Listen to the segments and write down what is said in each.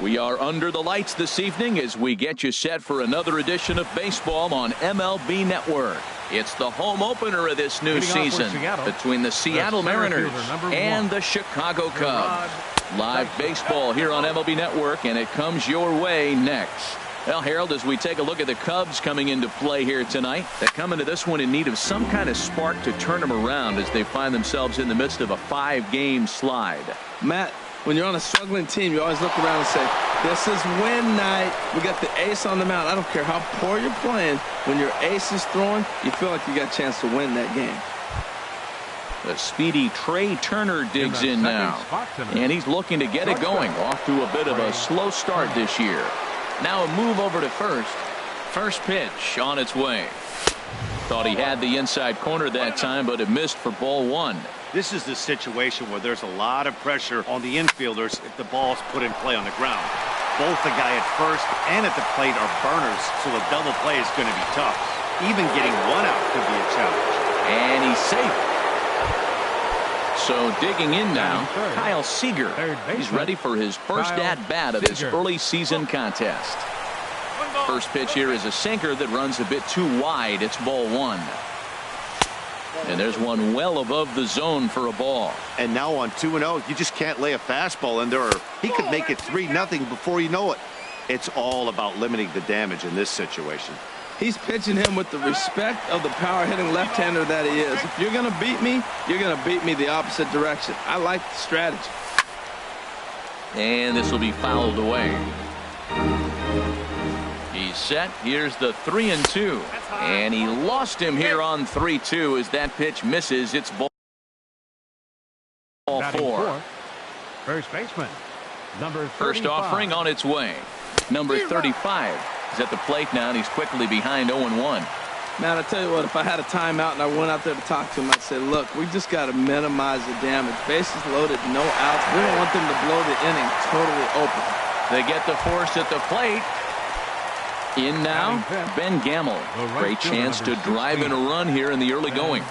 We are under the lights this evening as we get you set for another edition of baseball on MLB Network. It's the home opener of this new season between the Seattle Mariners and the Chicago Cubs. Live baseball here on MLB Network, and it comes your way next. Well, Harold, as we take a look at the Cubs coming into play here tonight, they come into this one in need of some kind of spark to turn them around as they find themselves in the midst of a 5-game slide. Matt, when you're on a struggling team, you always look around and say, this is win night. We got the ace on the mound. I don't care how poor you're playing. When your ace is throwing, you feel like you got a chance to win that game. The speedy Trey Turner digs in now, and he's looking to get it going. Off to a bit of a slow start this year. Now a move over to first. First pitch on its way. Thought he had the inside corner that time, but it missed for ball one. This is the situation where there's a lot of pressure on the infielders if the ball's put in play on the ground. Both the guy at first and at the plate are burners, so a double play is going to be tough. Even getting one out could be a challenge. And he's safe. So digging in now, Kyle Seager. He's ready for his first at-bat of this early season contest. First pitch here is a sinker that runs a bit too wide. It's ball one. And there's one well above the zone for a ball. And now on 2-0, you just can't lay a fastball in there, or he could make it 3-0 before you know it. It's all about limiting the damage in this situation. He's pitching him with the respect of the power-hitting left-hander that he is. If you're going to beat me, you're going to beat me the opposite direction. I like the strategy. And this will be fouled away. He's set. Here's the 3-2. And he lost him here on 3-2 as that pitch misses. It's ball four. First baseman, number 35. First offering on its way. Number 35 is at the plate now, and he's quickly behind 0-1. Man, I tell you what, if I had a timeout and I went out there to talk to him, I'd say, look, we just got to minimize the damage. Bases loaded, no outs. We don't want them to blow the inning totally open. They get the force at the plate. In now, Ben Gamel. Great chance to drive in a run here in the early going.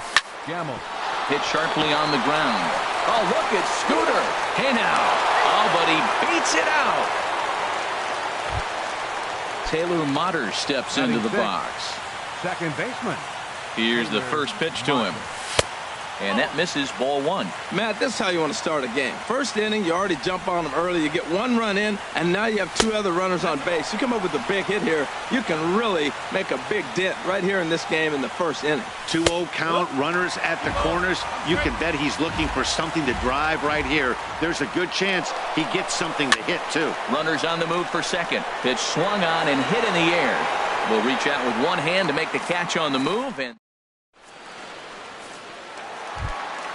Gamel hit sharply on the ground. Oh, look, it's Scooter. Hey now. Oh, but he beats it out. Taylor Motter steps into the box. Second baseman. Here's the first pitch to him. And that misses ball one. Matt, this is how you want to start a game. First inning, you already jump on them early. You get one run in, and now you have two other runners on base. You come up with a big hit here, you can really make a big dent right here in this game in the first inning. 2-0 count, runners at the corners. You can bet he's looking for something to drive right here. There's a good chance he gets something to hit, too. Runners on the move for second. Pitch swung on and hit in the air. Will reach out with one hand to make the catch on the move. And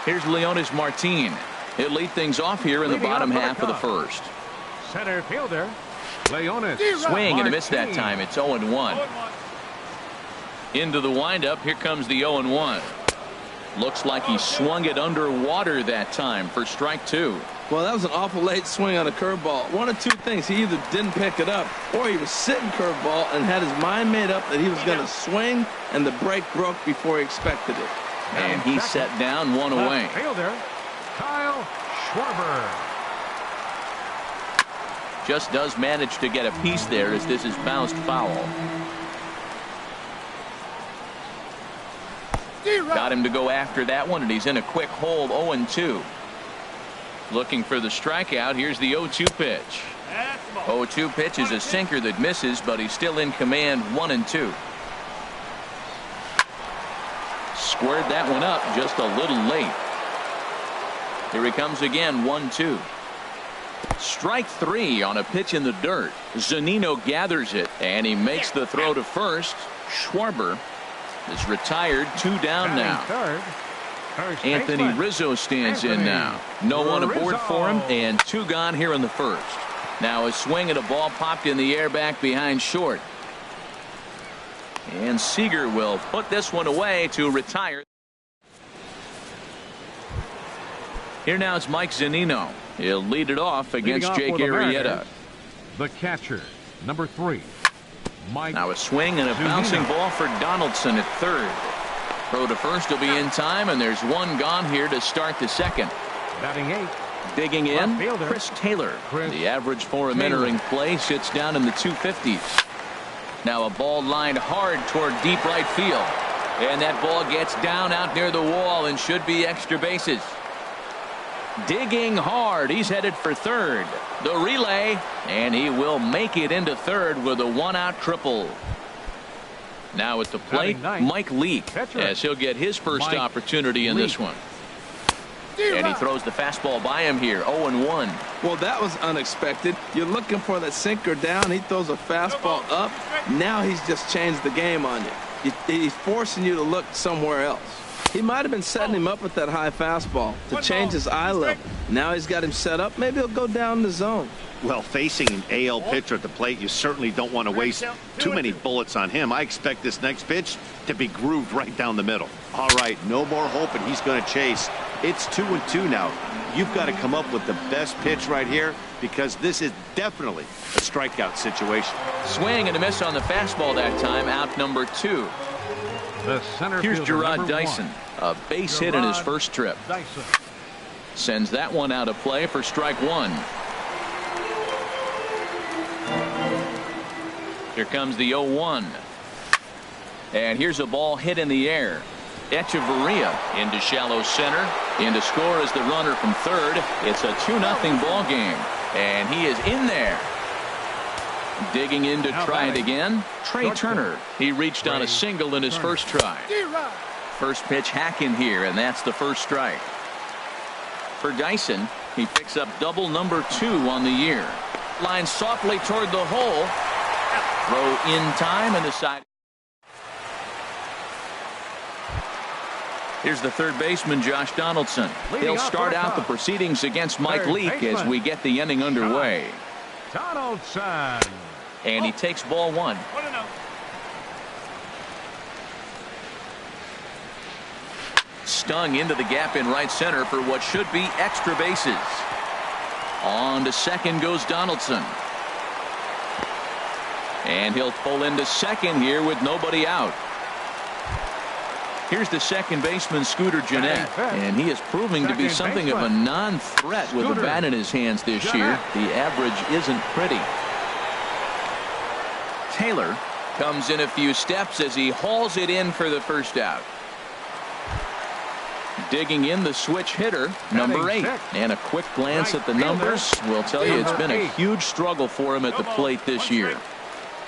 here's Leonis Martin. He'll lead things off here in the bottom half of the first. Center fielder, Leonis. Swing and a miss that time. It's 0-1. Into the windup. Here comes the 0-1. Looks like he swung it underwater that time for strike two. Well, that was an awful late swing on a curveball. One of two things. He either didn't pick it up or he was sitting curveball and had his mind made up that he was going to swing, and the break broke before he expected it. And he set down one away. Fielder, Kyle Schwarber. Just does manage to get a piece there as this is bounced foul. Got him to go after that one, and he's in a quick hold. 0-2. Looking for the strikeout. Here's the 0-2 pitch. 0-2 pitch is a sinker that misses, but he's still in command. 1-2. Squared that one up just a little late. Here he comes again. 1-2. Strike three on a pitch in the dirt. Zunino gathers it, and he makes the throw to first. Schwarber is retired. Two down now. Anthony Rizzo stands in now. No one aboard for him, and two gone here in the first. Now a swing and a ball popped in the air back behind short. And Seager will put this one away to retire. Here now it's Mike Zunino. He'll lead it off against Jake Arrieta. The catcher, number 3. Mike. Now a swing and a bouncing ball for Donaldson at third. Throw to first will be in time, and there's one gone here to start the second. Batting 8, Digging in, Chris Taylor. The average for him entering play sits down in the 250s. Now a ball lined hard toward deep right field. And that ball gets down out near the wall and should be extra bases. Digging hard. He's headed for third. The relay, and he will make it into third with a one-out triple. Now at the plate, Mike Leake, as he'll get his first opportunity in this one. And he throws the fastball by him here, 0-1. Well, that was unexpected. You're looking for that sinker down. He throws a fastball up. Now he's just changed the game on you. He's forcing you to look somewhere else. He might have been setting him up with that high fastball to change his eye level. Now he's got him set up. Maybe he'll go down the zone. Well, facing an AL pitcher at the plate, you certainly don't want to waste too many bullets on him. I expect this next pitch to be grooved right down the middle. All right, no more hoping he's going to chase. It's 2-2 now. You've got to come up with the best pitch right here because this is definitely a strikeout situation. Swing and a miss on the fastball that time, out number 2. Here's Gerard Dyson, a base hit in his first trip. Sends that one out of play for strike 1. Here comes the 0-1. And here's a ball hit in the air. Echeverria into shallow center. In to score is the runner from third. It's a 2-0 ball game. And he is in there. Digging in to try it again. Trey Turner. He reached on a single in his first try. First pitch hack in here, and that's the first strike. For Dyson, he picks up double number 2 on the year. Line softly toward the hole. Throw in time and the side. Here's the third baseman, Josh Donaldson. He'll start out the proceedings against Mike Leake as we get the inning underway. Donaldson. And he takes ball 1. Stung into the gap in right center for what should be extra bases. On to second goes Donaldson. And he'll pull into second here with nobody out. Here's the second baseman, Scooter Gennett, and he is proving to be something of a non-threat with the bat in his hands this year. The average isn't pretty. Taylor comes in a few steps as he hauls it in for the first out. Digging in the switch hitter, number 8. And a quick glance at the numbers will tell you it's been a huge struggle for him at the plate this year.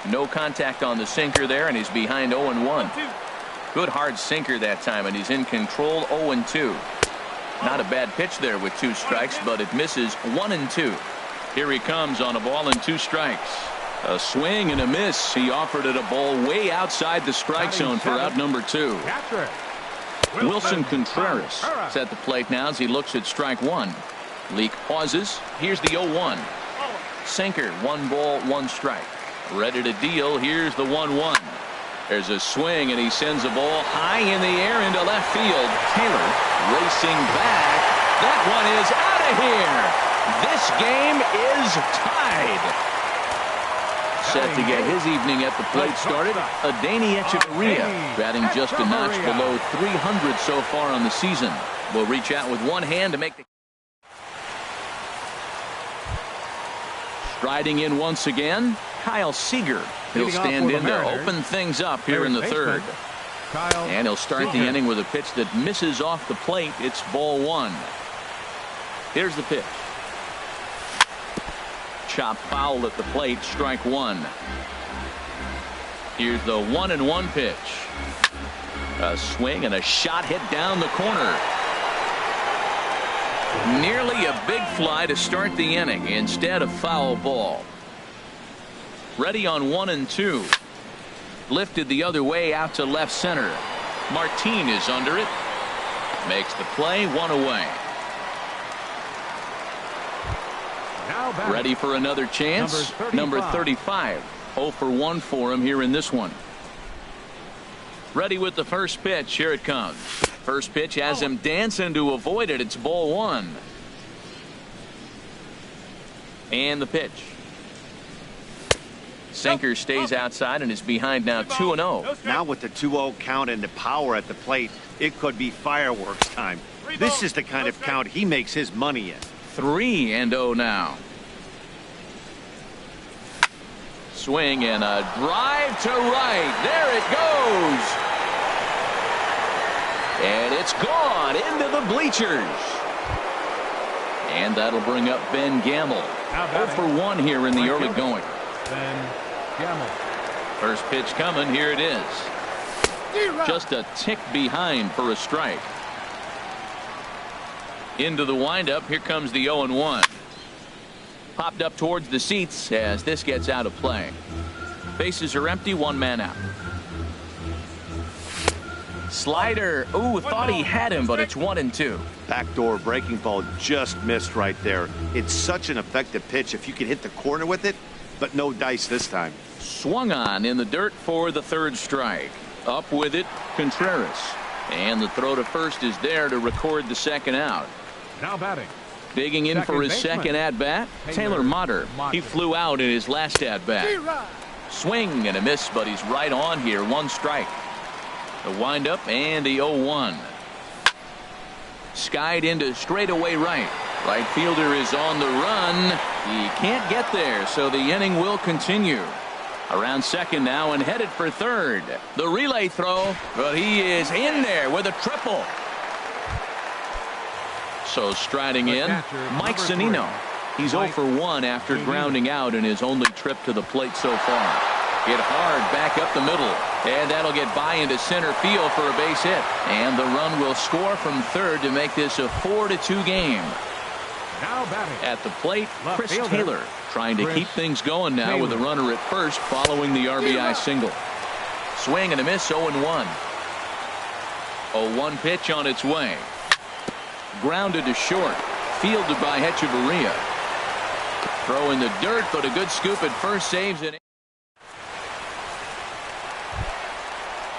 No contact on the sinker there, and he's behind 0-1. Good hard sinker that time, and he's in control. 0-2. Not a bad pitch there with 2 strikes, but it misses 1-2. Here he comes on a ball and 2 strikes. A swing and a miss. He offered it a ball way outside the strike zone for out number 2. Wilson Contreras is at the plate now as he looks at strike 1. Leake pauses. Here's the 0-1. Sinker, 1 ball, 1 strike. Ready to deal. Here's the 1-1. There's a swing, and he sends a ball high in the air into left field. Taylor racing back. That one is out of here. This game is tied. Set to get his evening at the plate started, Adeiny Echeverria, batting just a notch below 300 so far on the season. Will reach out with one hand to make the... Striding in once again, Kyle Seager. He'll stand in to open things up here in the third. And he'll start the inning with a pitch that misses off the plate. It's ball 1. Here's the pitch. Chop foul at the plate, strike 1. Here's the 1-1 pitch. A swing and a shot hit down the corner. Nearly a big fly to start the inning instead of foul ball. Ready on 1-2. Lifted the other way out to left center. Martin is under it. Makes the play, 1 away. Ready for another chance. Number 35. 0 for 1 for him here in this one. Ready with the first pitch. Here it comes. First pitch has him dancing to avoid it. It's ball 1. And the pitch. Sinker stays outside and is behind now 2-0. Now with the 2-0 count and the power at the plate, it could be fireworks time. This is the kind of count he makes his money in. 3-0 now. Swing and a drive to right. There it goes. And it's gone into the bleachers. And that'll bring up Ben Gamble. 0 for 1 here in the early going. Ben Gamble. First pitch coming. Here it is. Just a tick behind for a strike. Into the windup. Here comes the 0-1. Popped up towards the seats as this gets out of play. Bases are empty. 1 man out. Slider. Ooh, thought he had him, but it's 1-2. Backdoor breaking ball just missed right there. It's such an effective pitch if you can hit the corner with it, but no dice this time. Swung on in the dirt for the 3rd strike. Up with it, Contreras. And the throw to first is there to record the 2nd out. Now batting. Digging in for his second at-bat, Taylor Motter. He flew out in his last at-bat. Swing and a miss, but he's right on here. 1 strike. The windup and the 0-1. Skied into straightaway right. Right fielder is on the run. He can't get there, so the inning will continue. Around second now and headed for third. The relay throw, but he is in there with a triple. So striding in, Mike Zunino. He's 0 for 1 after grounding out in his only trip to the plate so far. Hit hard back up the middle, and that'll get by into center field for a base hit. And the run will score from third to make this a 4-2 game. Now batting. At the plate, Chris Taylor trying to keep things going now with a runner at first following the RBI single. Swing and a miss, 0-1. 0-1 pitch on its way. Grounded to short. Fielded by Hechavarria. Throw in the dirt, but a good scoop at first saves it.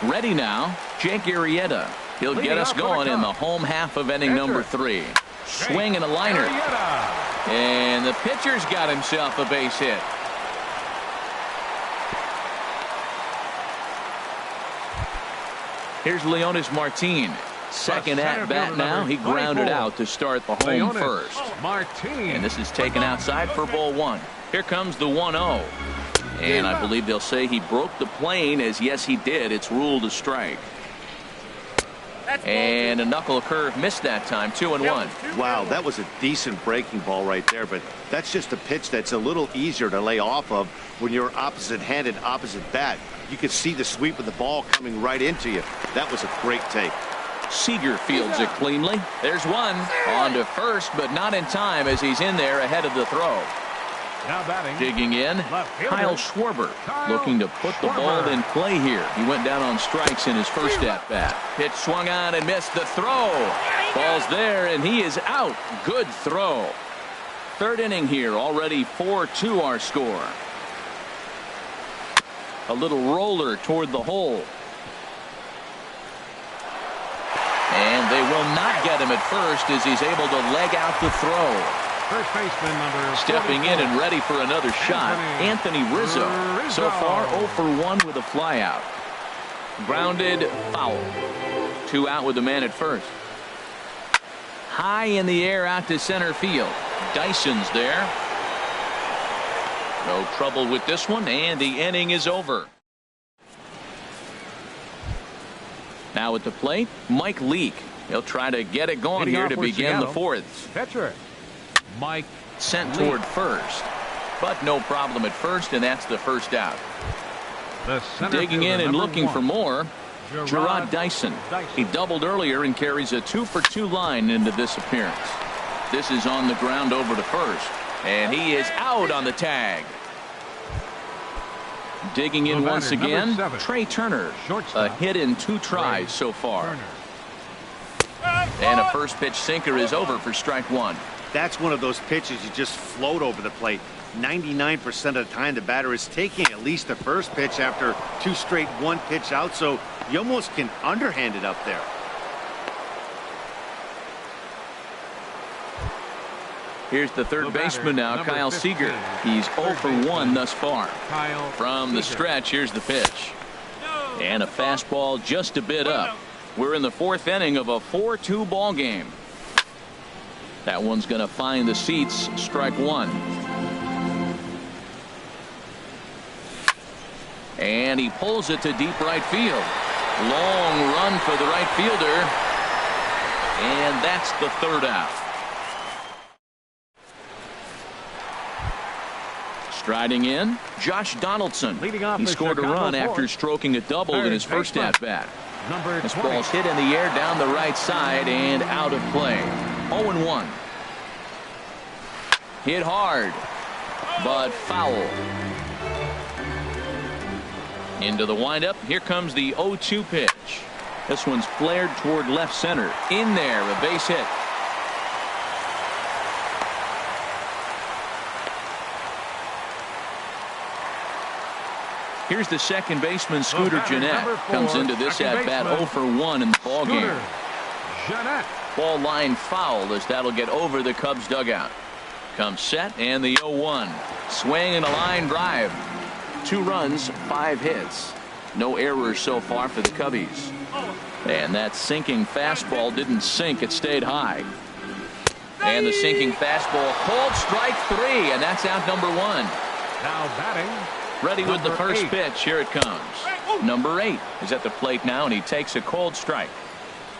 Ready now, Jake Arrieta. He'll get us going in the home half of inning number 3. Swing and a liner. And the pitcher's got himself a base hit. Here's Leonis Martin. Second at bat now. He grounded out to start the home first. And this is taken outside for ball 1. Here comes the 1-0. And I believe they'll say he broke the plane, as yes he did. It's ruled a strike. And a knuckle curve missed that time. 2-1. Wow, that was a decent breaking ball right there, but that's just a pitch that's a little easier to lay off of when you're opposite-handed, opposite bat. You could see the sweep of the ball coming right into you. That was a great take. Seager fields it cleanly. There's one. On to first, but not in time as he's in there ahead of the throw. Now batting. Digging in, Kyle Schwarber looking to put the ball in play here. He went down on strikes in his first at-bat. Pitch swung on and missed the throw. Ball's there, and he is out. Good throw. 3rd inning here, already 4-2 our score. A little roller toward the hole. And they will not get him at first as he's able to leg out the throw. First baseman number stepping in and ready for another shot, Anthony Rizzo. So far 0 for 1 with a flyout. Grounded, foul. 2 out with the man at first. High in the air out to center field. Dyson's there. No trouble with this one, and the inning is over. Now at the plate, Mike Leake. He'll try to get it going here to begin the 4th. Pitcher Mike sent toward first, but no problem at first, and that's the first out. Digging in and looking for more, Gerard Dyson. He doubled earlier and carries a 2 for 2 line into this appearance. This is on the ground over to first, and he is out on the tag. Digging in once again, Trey Turner. A hit in 2 tries so far. And a first pitch sinker is over for strike 1. That's one of those pitches you just float over the plate. 99% of the time the batter is taking at least the first pitch after 2 straight 1-pitch out, so you almost can underhand it up there. Here's the third baseman now, Kyle Seager. He's 0 for 1 thus far. From the stretch, here's the pitch. And a fastball just a bit up. We're in the 4th inning of a 4-2 ball game. That one's going to find the seats. Strike one. And he pulls it to deep right field. Long run for the right fielder. And that's the third out. Striding in, Josh Donaldson. He scored a run after stroking a double in his first at-bat. This ball's hit in the air down the right side and out of play. 0-1. Hit hard, but foul. Into the windup. Here comes the 0-2 pitch. This one's flared toward left center. In there, a base hit. Here's the second baseman, Scooter Gennett. Comes into this at-bat 0 for 1 in the ballgame. Ball line fouled as that'll get over the Cubs dugout. Comes set and the 0-1. Swing and a line drive. 2 runs, 5 hits. No errors so far for the Cubbies. And that sinking fastball didn't sink, it stayed high. And the sinking fastball called strike 3, and that's out number 1. Now batting. Ready with the first pitch. Here it comes. Number 8 is at the plate now, and he takes a cold strike.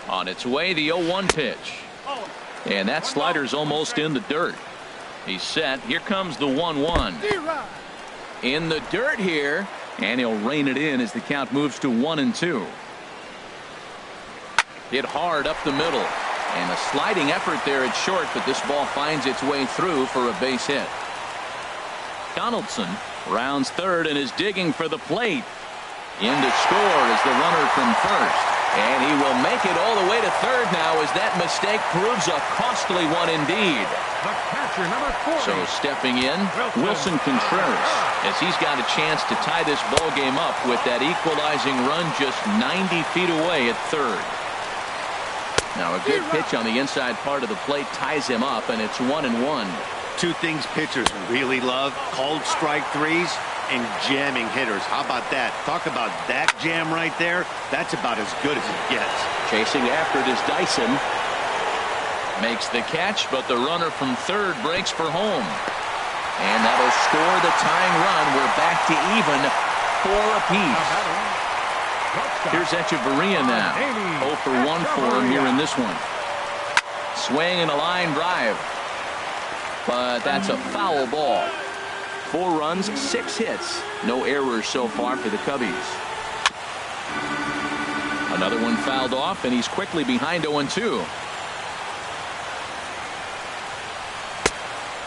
On its way, the 0-1 pitch. And that slider's almost in the dirt. He's set. Here comes the 1-1. In the dirt here, and he'll rein it in as the count moves to 1-2. Hit hard up the middle. And a sliding effort there at short, but this ball finds its way through for a base hit. Donaldson rounds third and is digging for the plate. In to score is the runner from first. And he will make it all the way to third now as that mistake proves a costly one indeed. The catcher, number 40. So stepping in, Wilson Contreras, as he's got a chance to tie this ball game up with that equalizing run just 90 feet away at third. Now a good pitch on the inside part of the plate ties him up, and it's 1-1. 2 things pitchers really love: cold strike threes and jamming hitters. How about that? Talk about that jam right there. That's about as good as it gets. Chasing after it is Dyson. Makes the catch, but the runner from third breaks for home. And that'll score the tying run. We're back to even, 4 apiece. Here's Echeverria now. 0 for 1 for him here in this one. Swing and a line drive. But that's a foul ball. 4 runs, 6 hits. No errors so far for the Cubbies. Another one fouled off, and he's quickly behind 0-2.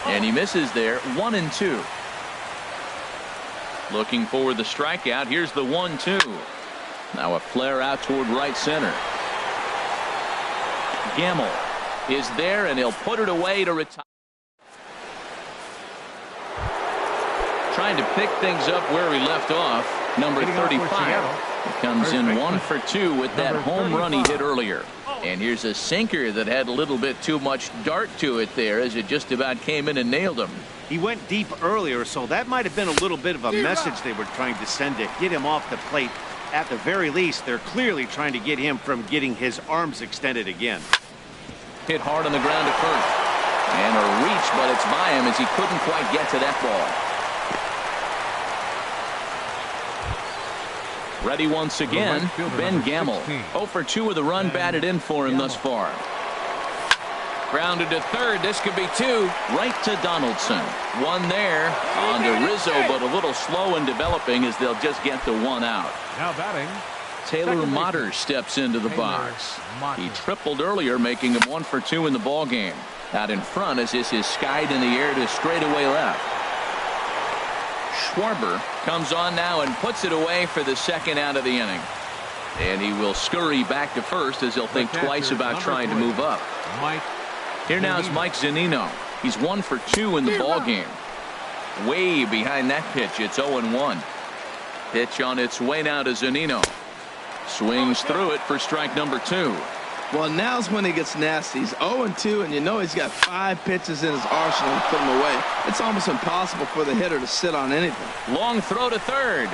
And he misses there. 1-2. Looking for the strikeout. Here's the 1-2. Now a flare out toward right center. Gamble is there, and he'll put it away to retire. Trying to pick things up where we left off. Number 35. He comes in 1 for 2 with that home run he hit earlier. And here's a sinker that had a little bit too much dart to it there as it just about came in and nailed him. He went deep earlier, so that might have been a little bit of a message they were trying to send to get him off the plate. At the very least, they're clearly trying to get him from getting his arms extended again. Hit hard on the ground at first. And a reach, but it's by him as he couldn't quite get to that ball. Ready once again, Ben Gamble. 0 for 2 with a run batted in for him thus far. Grounded to third. This could be 2. Right to Donaldson. 1 there on to Rizzo, but a little slow in developing as they'll just get the 1 out. Now batting. Taylor Motter steps into the box. He tripled earlier, making him 1 for 2 in the ball game. Out in front as this is skied in the air to straightaway left. Schwarber comes on now and puts it away for the second out of the inning. And he will scurry back to first as he'll think twice about trying to move up. Here now is Mike Zunino. He's 1 for 2 in the ball game. Way behind that pitch. It's 0-1. Pitch on its way now to Zunino. Swings through it for strike number 2. Well, now's when he gets nasty. He's 0-2, and you know he's got 5 pitches in his arsenal to put him away. It's almost impossible for the hitter to sit on anything. Long throw to third.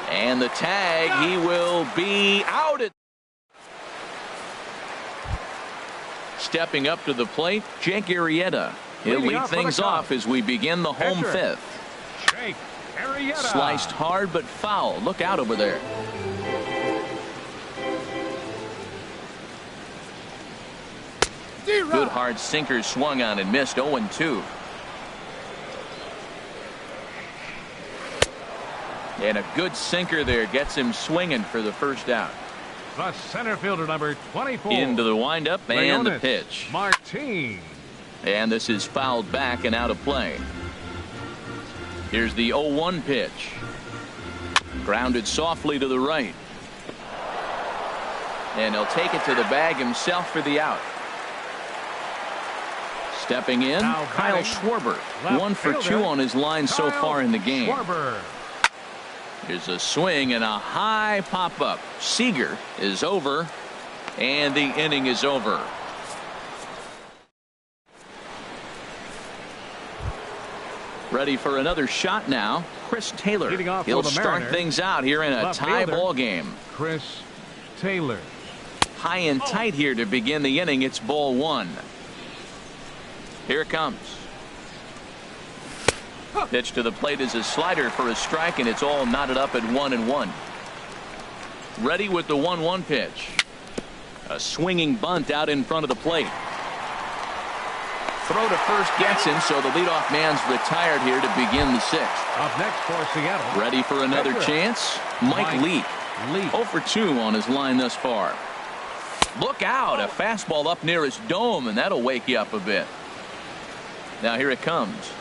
And the tag, he will be out. Stepping up to the plate, Jake Arrieta. He'll lead things off as we begin the home fifth. Jake Arrieta. Sliced hard but foul. Look out over there. Good hard sinker swung on and missed. 0-2. And a good sinker there gets him swinging for the first out. The center fielder, number 24. Into the windup and the pitch. Martin. And this is fouled back and out of play. Here's the 0-1 pitch. Grounded softly to the right. And he'll take it to the bag himself for the out. Stepping in, Kyle Schwarber. 1 for 2 on his line so far in the game. Here's a swing and a high pop-up. Seager is over, and the inning is over. Ready for another shot now. Chris Taylor. He'll start things out here in a tie ball game. Chris Taylor. High and tight here to begin the inning. It's ball 1. Here it comes. Pitch to the plate is a slider for a strike, and it's all knotted up at 1-1. Ready with the 1-1 pitch. A swinging bunt out in front of the plate. Throw to first gets him, so the leadoff man's retired here to begin the 6th. Up next for Seattle. Ready for another chance? Mike Leake. 0 for 2 on his line thus far. Look out, a fastball up near his dome, and that'll wake you up a bit. Now here it comes.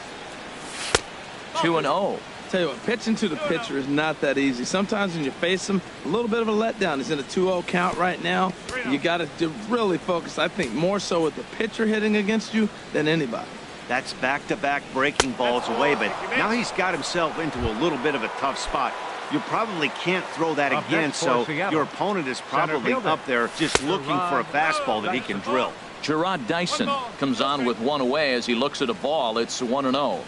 2-0. Tell you what, pitching to the pitcher is not that easy. Sometimes when you face him, a little bit of a letdown. He's in a 2-0 count right now. You got to really focus, I think, more so with the pitcher hitting against you than anybody. That's back-to-back breaking balls away, but now he's got himself into a little bit of a tough spot. You probably can't throw that again, so your opponent is probably up there just looking for a fastball that he can drill. Gerard Dyson comes on with 1 away as he looks at a ball. It's 1-0.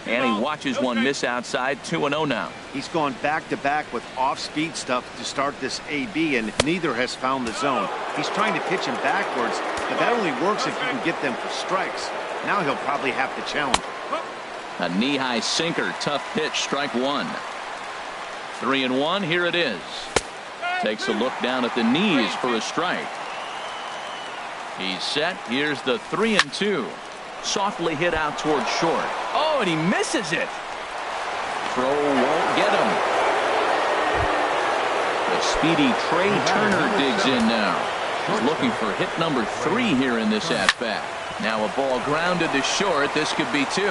And he watches one miss outside. 2-0 now. He's gone back-to-back with off-speed stuff to start this AB, and neither has found the zone. He's trying to pitch him backwards, but that only works if you can get them for strikes. Now he'll probably have to challenge. A knee-high sinker. Tough pitch. Strike 1. 3-1. Here it is. Takes a look down at the knees for a strike. He's set. Here's the 3-2. Softly hit out towards short. Oh, and he misses it. Throw won't get him. The speedy Trey Turner digs in now. He's looking for hit number 3 here in this at-bat. Now a ball grounded to short. This could be 2.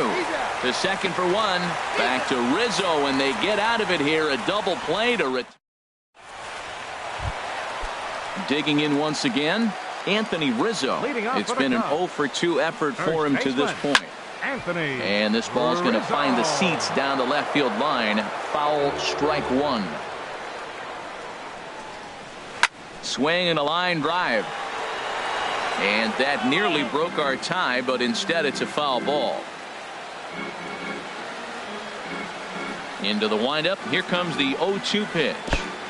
The second for 1. Back to Rizzo, and they get out of it here. A double play to digging in once again. Anthony Rizzo. It's been an 0 for 2 effort for him to this point. And this ball's going to find the seats down the left field line. Foul, strike 1. Swing and a line drive. And that nearly broke our tie, but instead it's a foul ball. Into the windup. Here comes the 0-2 pitch.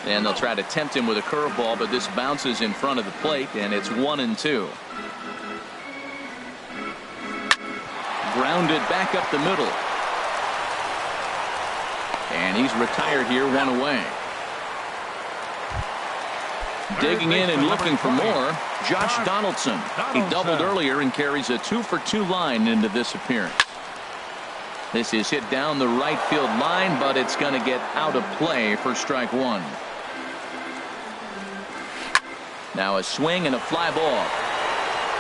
And they'll try to tempt him with a curveball, but this bounces in front of the plate, and it's 1-2. Grounded back up the middle. And he's retired here, 1 away. Digging in and looking for more, Josh Donaldson. He doubled earlier and carries a 2 for 2 line into this appearance. This is hit down the right field line, but it's going to get out of play for strike 1. Now a swing and a fly ball.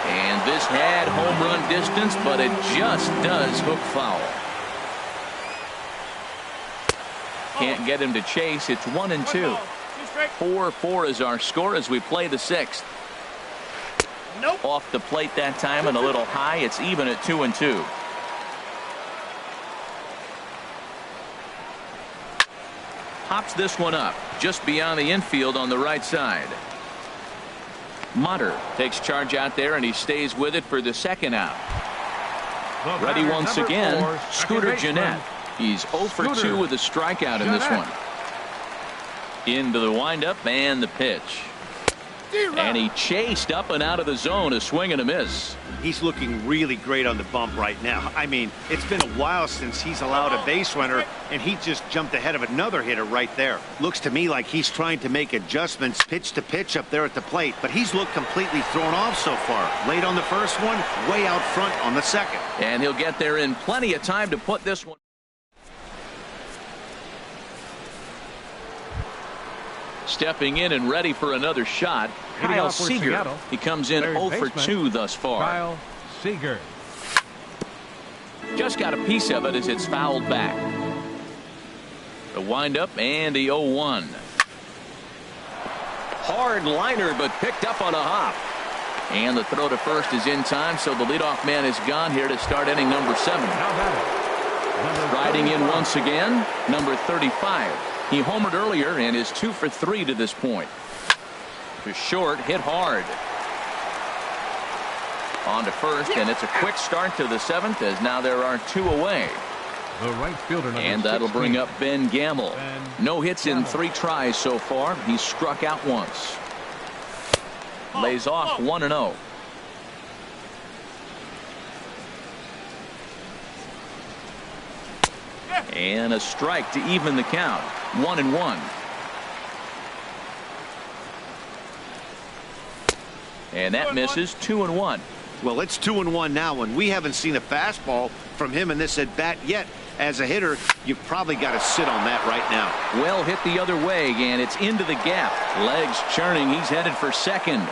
And this had home run distance, but it just does hook foul. Can't get him to chase. It's 1-2. 4-4 is our score as we play the 6th. Off the plate that time and a little high. It's even at 2-2. Pops this one up just beyond the infield on the right side. Motter takes charge out there, and he stays with it for the second out. Ready once again, Scooter Gennett. He's 0 for 2 with a strikeout in this one. Into the windup and the pitch. And he chased up and out of the zone, a swing and a miss. He's looking really great on the bump right now. I mean, it's been a while since he's allowed a base runner, and he just jumped ahead of another hitter right there. Looks to me like he's trying to make adjustments pitch to pitch up there at the plate, but he's looked completely thrown off so far. Late on the first one, way out front on the second. And he'll get there in plenty of time to put this one. Stepping in and ready for another shot, Kyle Seager. He comes in 0 for 2 thus far. Kyle Seager. Just got a piece of it as it's fouled back. The windup and the 0-1. Hard liner, but picked up on a hop. And the throw to first is in time, so the leadoff man is gone here to start inning number 7. Riding in once again, number 35. He homered earlier and is 2 for 3 to this point. To short, hit hard. On to first, and it's a quick start to the 7th as now there are 2 away. The right fielder, and that'll 16. bring up Ben Gamble. No hits in 3 tries so far. He's struck out once. Lays off 1-0. And a strike to even the count. 1-1. And that misses. 2-1. Well, it's 2-1 now, and we haven't seen a fastball from him in this at bat yet. As a hitter, you've probably got to sit on that right now. Well hit the other way, and it's into the gap. Legs churning. He's headed for second.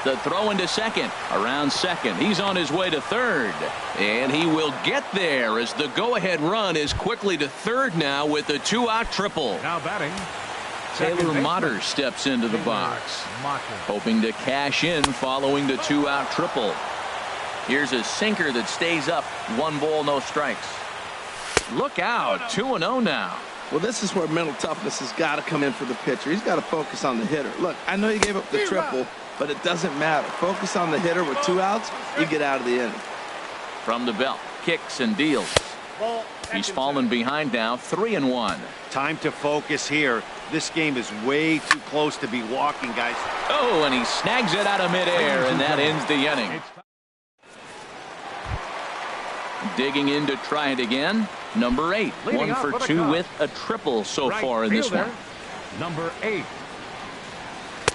The throw into second. Around second. He's on his way to third. And he will get there as the go-ahead run is quickly to third now with a 2-out triple. Now batting, Taylor Motter steps into the box, hoping to cash in following the 2-out triple. Here's a sinker that stays up. 1 ball, no strikes. Look out. 2-0 now. Well, this is where mental toughness has got to come in for the pitcher. He's got to focus on the hitter. Look, I know you gave up the triple, but it doesn't matter. Focus on the hitter. With 2 outs, you get out of the inning. From the belt, kicks and deals. He's fallen behind now, 3-1. Time to focus here. This game is way too close to be walking, guys. Oh, and he snags it out of midair, and that ends the inning. Digging in to try it again. Number 8, 1 for 2 with a triple so far in this one. Number 8.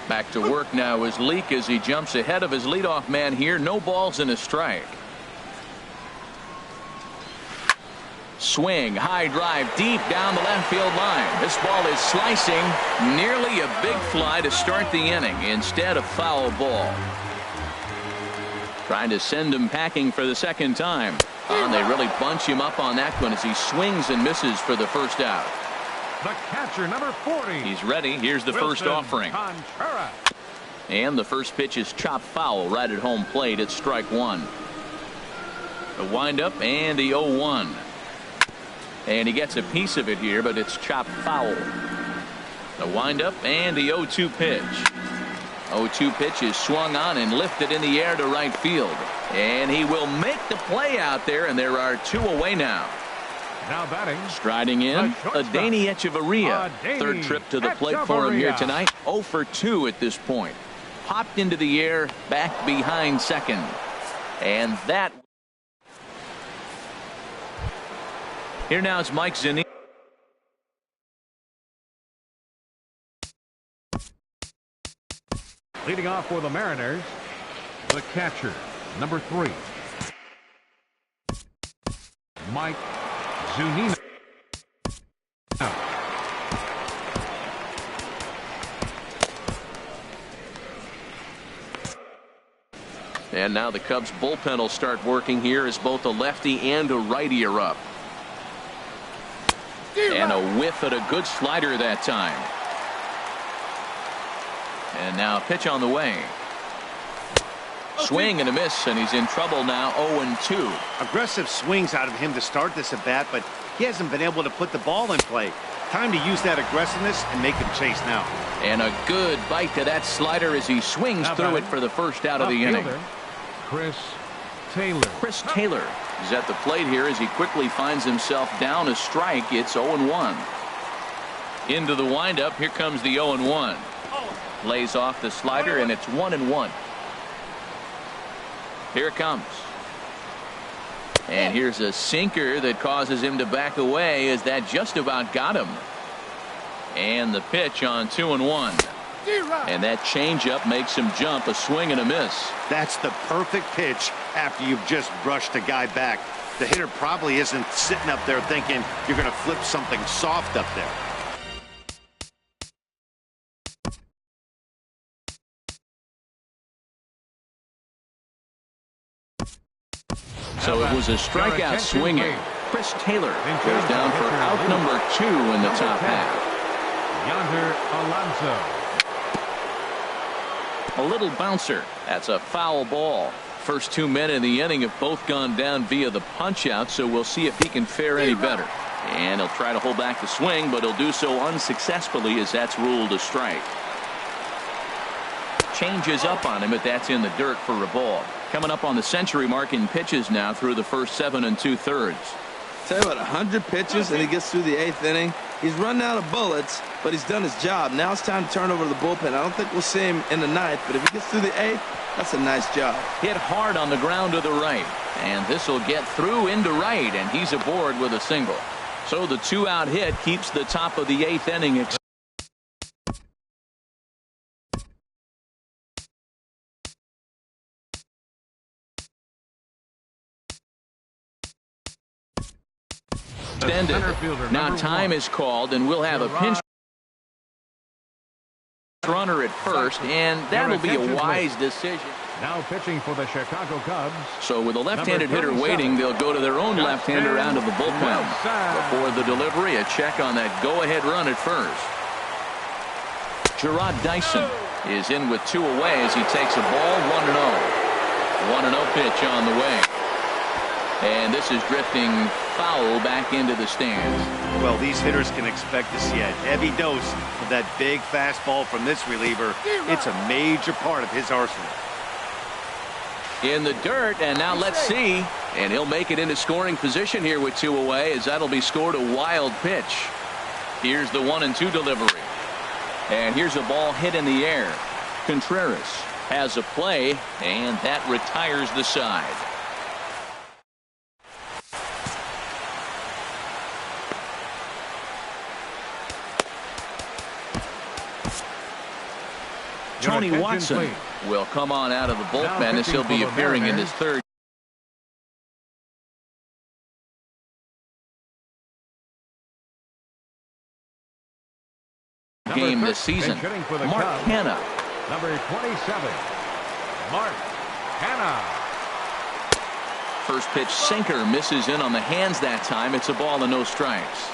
Back to work now is Leake as he jumps ahead of his leadoff man here. No balls and a strike. Swing, high drive, deep down the left field line. This ball is slicing. Nearly a big fly to start the inning. Instead, a foul ball. Trying to send him packing for the second time. And they really bunch him up on that one as he swings and misses for the first out. The catcher, number 40. He's ready. Here's the first offering. And the first pitch is chopped foul right at home plate. It's strike 1. The windup and the 0-1. And he gets a piece of it here, but it's chopped foul. The windup and the 0-2 pitch. 0-2 pitch is swung on and lifted in the air to right field. And he will make the play out there, and there are 2 away now. Now batting. Striding in, Adeiny Echeverria. Third trip to the plate for him here tonight. 0 for 2 at this point. Popped into the air, back behind second. And that. Here now is Mike Zunino. Leading off for the Mariners, the catcher, number 3, Mike Zunino. And now the Cubs bullpen will start working here as both a lefty and a righty are up. And a whiff at a good slider that time. And now a pitch on the way. Swing and a miss, and he's in trouble now. 0-2. Aggressive swings out of him to start this at bat, but he hasn't been able to put the ball in play. Time to use that aggressiveness and make him chase now. And a good bite to that slider as he swings through it for the first out of the inning. Chris Taylor. Chris Taylor is at the plate here as he quickly finds himself down a strike. It's 0-1. Into the windup. Here comes the 0-1. Lays off the slider, and it's 1-1. Here it comes. And here's a sinker that causes him to back away, as that just about got him. And the pitch on 2-1. And that changeup makes him jump, a swing and a miss. That's the perfect pitch after you've just brushed a guy back. The hitter probably isn't sitting up there thinking you're going to flip something soft up there. So it was a strikeout swinging. Chris Taylor goes down for out number 2 in the top half. A little bouncer. That's a foul ball. First 2 men in the inning have both gone down via the punch out, so we'll see if he can fare any better. And he'll try to hold back the swing, but he'll do so unsuccessfully, as that's ruled a strike. Changes up on him, but that's in the dirt for a ball. Coming up on the century mark in pitches now through the first 7 2/3. Tell you what, 100 pitches and he gets through the 8th inning. He's run out of bullets, but he's done his job. Now it's time to turn over the bullpen. I don't think we'll see him in the 9th, but if he gets through the 8th, that's a nice job. Hit hard on the ground to the right, and this will get through into right, and he's aboard with a single. So the 2-out hit keeps the top of the 8th inning. Extended. Now time is called, and we'll have a pinch runner at first, and that'll be a wise decision. Now pitching for the Chicago Cubs. So with a left-handed hitter waiting, they'll go to their own left-hander out of the bullpen. Before the delivery, a check on that go-ahead run at first. Gerard Dyson is in with 2 away as he takes a ball. 1-0. 1-0 pitch on the way. And this is drifting foul back into the stands. Well, these hitters can expect to see a heavy dose of that big fastball from this reliever. It's a major part of his arsenal. In the dirt, and now let's see. And he'll make it into scoring position here with 2 away, as that'll be scored a wild pitch. Here's the 1-2 delivery. And here's a ball hit in the air. Contreras has a play, and that retires the side. Tony Watson will come on out of the bullpen as he'll be appearing in his 3rd game this season. Mark Hanna. Number 27, Mark Hanna. First pitch sinker misses in on the hands that time. It's a ball and no strikes.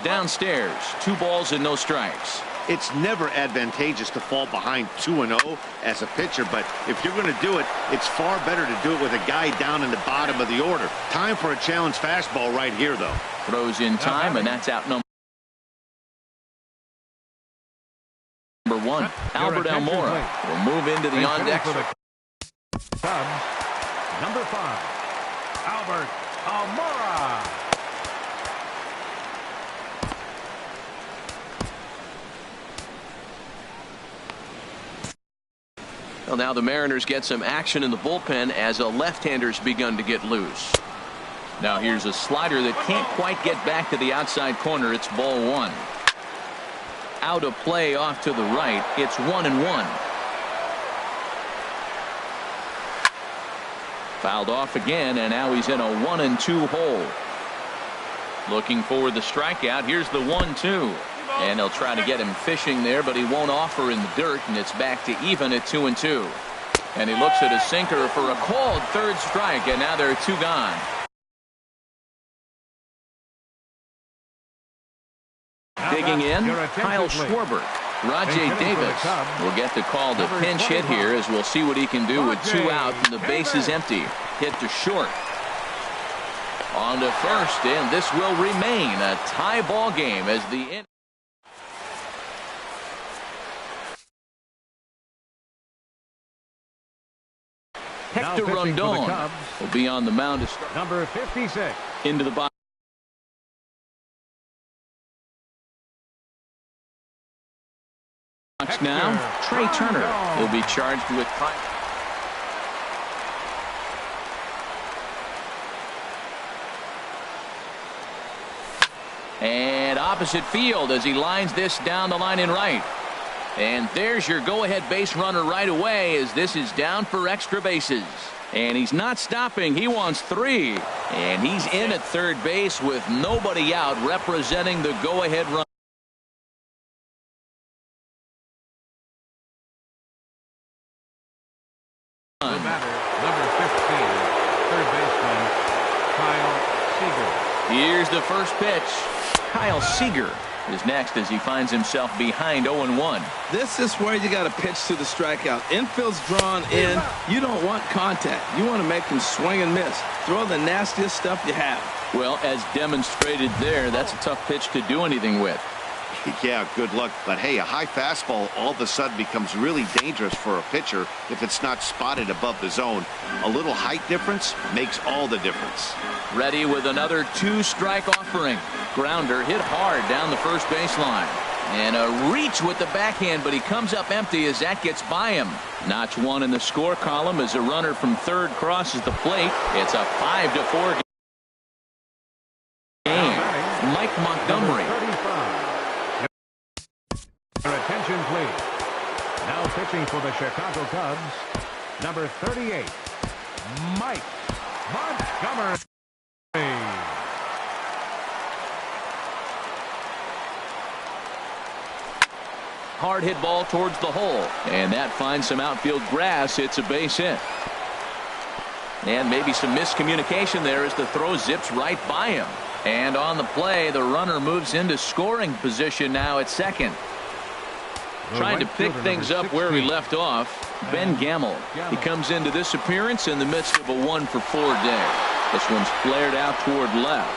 Downstairs, 2 balls and no strikes. It's never advantageous to fall behind 2-0 as a pitcher, but if you're going to do it, it's far better to do it with a guy down in the bottom of the order. Time for a challenge fastball right here, though. Throws in time, and that's out number 1. Albert Almora will move into the on-deck. Cubs, number 5, Albert Almora. Well, now the Mariners get some action in the bullpen as a left-hander's begun to get loose. Now here's a slider that can't quite get back to the outside corner. It's ball 1. Out of play off to the right. It's 1-1. Fouled off again, and now he's in a 1-2 hole. Looking for the strikeout. Here's the 1-2. And they'll try to get him fishing there, but he won't offer in the dirt, and it's back to even at 2-2. And he looks at a sinker for a called 3rd strike, and now there are 2 gone. Digging in, Kyle Schwarber. Rajay Davis will get the call to pinch hit here, as we'll see what he can do with 2 out and the base is empty. Hit to short. On to first, and this will remain a tie ball game as the Hector Rondon will be on the mound to start. Number 56. Into the box desk now, Trey Turner. He'll be charged with crime. And opposite field as he lines this down the line in right. And there's your go-ahead base runner right away as this is down for extra bases. And he's not stopping. He wants 3. And he's in at third base with nobody out, representing the go-ahead run. The batter, number 15, third baseman, Kyle Seager. Here's the first pitch. Kyle Seager is next as he finds himself behind 0-1. This is where you got to pitch to the strikeout. Infield's drawn in. You don't want contact. You want to make him swing and miss. Throw the nastiest stuff you have. Well, as demonstrated there, that's a tough pitch to do anything with. Yeah, good luck. But hey, a high fastball all of a sudden becomes really dangerous for a pitcher if it's not spotted above the zone. A little height difference makes all the difference. Ready with another 2-strike offering. Grounder hit hard down the first baseline. And a reach with the backhand, but he comes up empty as that gets by him. Notch 1 in the score column as a runner from third crosses the plate. It's a 5-4 game. Mike Montgomery. Your attention, please. Now pitching for the Chicago Cubs, number 38, Mike Montgomery. Hard hit ball towards the hole, and that finds some outfield grass. It's a base hit. And maybe some miscommunication there as the throw zips right by him. And on the play, the runner moves into scoring position now at second. Trying to pick things up where he left off, Ben Gamel. He comes into this appearance in the midst of a 1-for-4 day. This one's flared out toward left.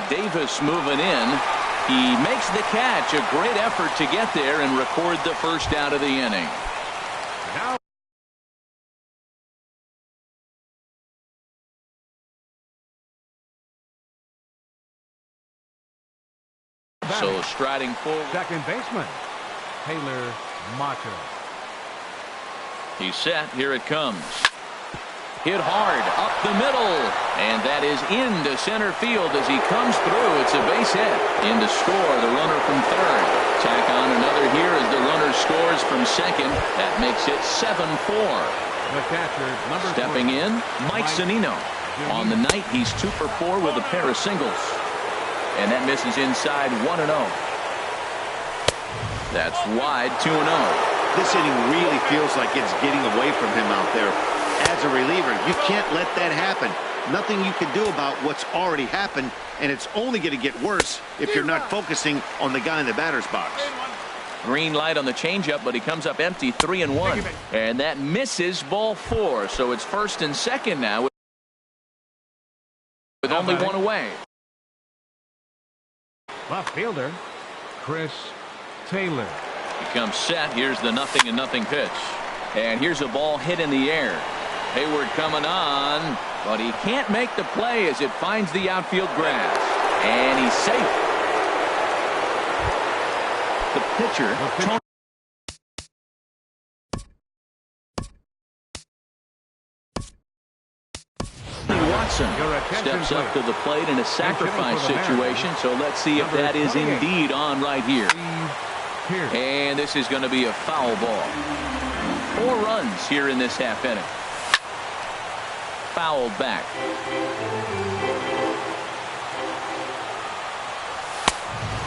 Davis moving in. He makes the catch. A great effort to get there and record the first out of the inning. Now so striding forward. second baseman, Taylor Macho. He's set. Here it comes. Hit hard up the middle, and that is into center field as he comes through. It's a base hit. In to score the runner from third. Tack on another here as the runner scores from second. That makes it 7-4. The catcher, number Stepping 20, in, Mike Zunino. On the night, he's 2 for 4 with a pair of singles. And that misses inside 1-0. That's wide 2-0. This inning really feels like it's getting away from him out there. As a reliever, you can't let that happen. Nothing you can do about what's already happened, and it's only going to get worse if you're not focusing on the guy in the batter's box. Green light on the changeup, but he comes up empty, 3-1. And that misses ball 4. So it's first and second now with only one away. left fielder, Chris Taylor. He comes set. Here's the 0-0 pitch. And here's a ball hit in the air. Hayward coming on, but he can't make the play as it finds the outfield grass. And he's safe. The pitcher, Watson, steps up to the plate in a sacrifice situation. So let's see if that is indeed on right here. And this is going to be a foul ball. 4 runs here in this half inning. Fouled back.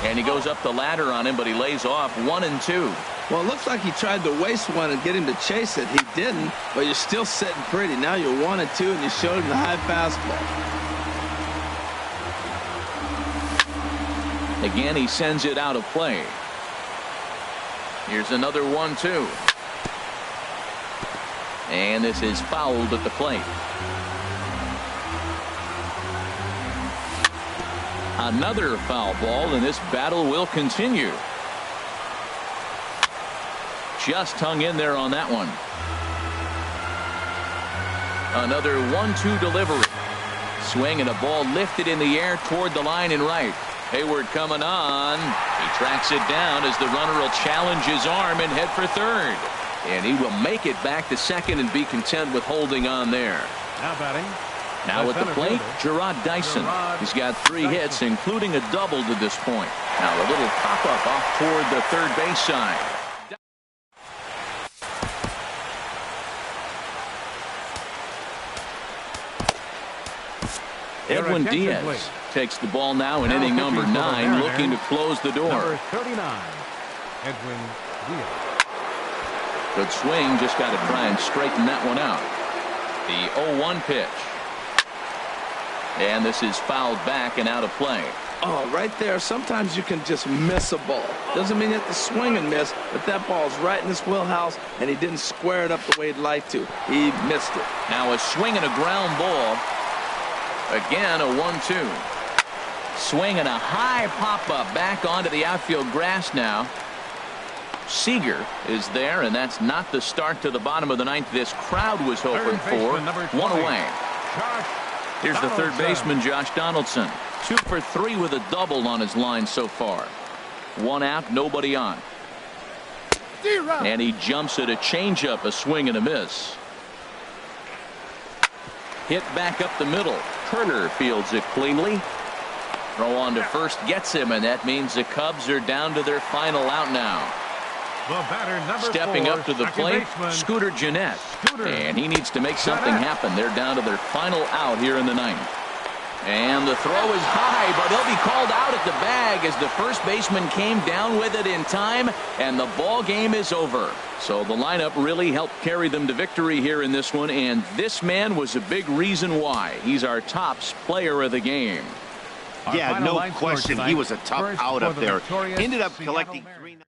And he goes up the ladder on him, but he lays off 1 and 2. Well, it looks like he tried to waste one and get him to chase it. He didn't, but you're still sitting pretty. Now you're 1 and 2, and you showed him the high fastball. Again, he sends it out of play. Here's another 1-2. And this is fouled at the plate. Another foul ball, and this battle will continue. Just hung in there on that one. Another 1-2 delivery. Swing and a ball lifted in the air toward the line and right. Hayward coming on. He tracks it down as the runner will challenge his arm and head for third. And he will make it back to second and be content with holding on there. Now batting. Now at the plate, Gerard Dyson. He's got 3 hits, including a double to this point. Now a little pop-up off toward the third base side. Edwin Diaz takes the ball now in inning number 9, looking to close the door. Number 39, Edwin Diaz. Good swing, just got to try and straighten that one out. The 0-1 pitch. And this is fouled back and out of play. Oh, right there. Sometimes you can just miss a ball. Doesn't mean you have to swing and miss, but that ball's right in his wheelhouse, and he didn't square it up the way he'd like to. He missed it. Now a swing and a ground ball. Again, a 1-2. Swing and a high pop-up back onto the outfield grass now. Seager is there, and that's not the start to the bottom of the 9th this crowd was hoping for. 1 away. Here's the third baseman, Josh Donaldson. 2 for 3 with a double on his line so far. 1 out, nobody on. And he jumps at a changeup, a swing and a miss. Hit back up the middle. Turner fields it cleanly. Throw on to first gets him, and that means the Cubs are down to their final out now. The batter, number Stepping 4, up to the plate, baseman, Scooter Gennett. And he needs to make something happen. They're down to their final out here in the 9th. And the throw is high, but he'll be called out at the bag as the first baseman came down with it in time, and the ball game is over. So the lineup really helped carry them to victory here in this one, and this man was a big reason why. He's our tops player of the game. Yeah, no question. He was a tough out up there. Ended up collecting 3.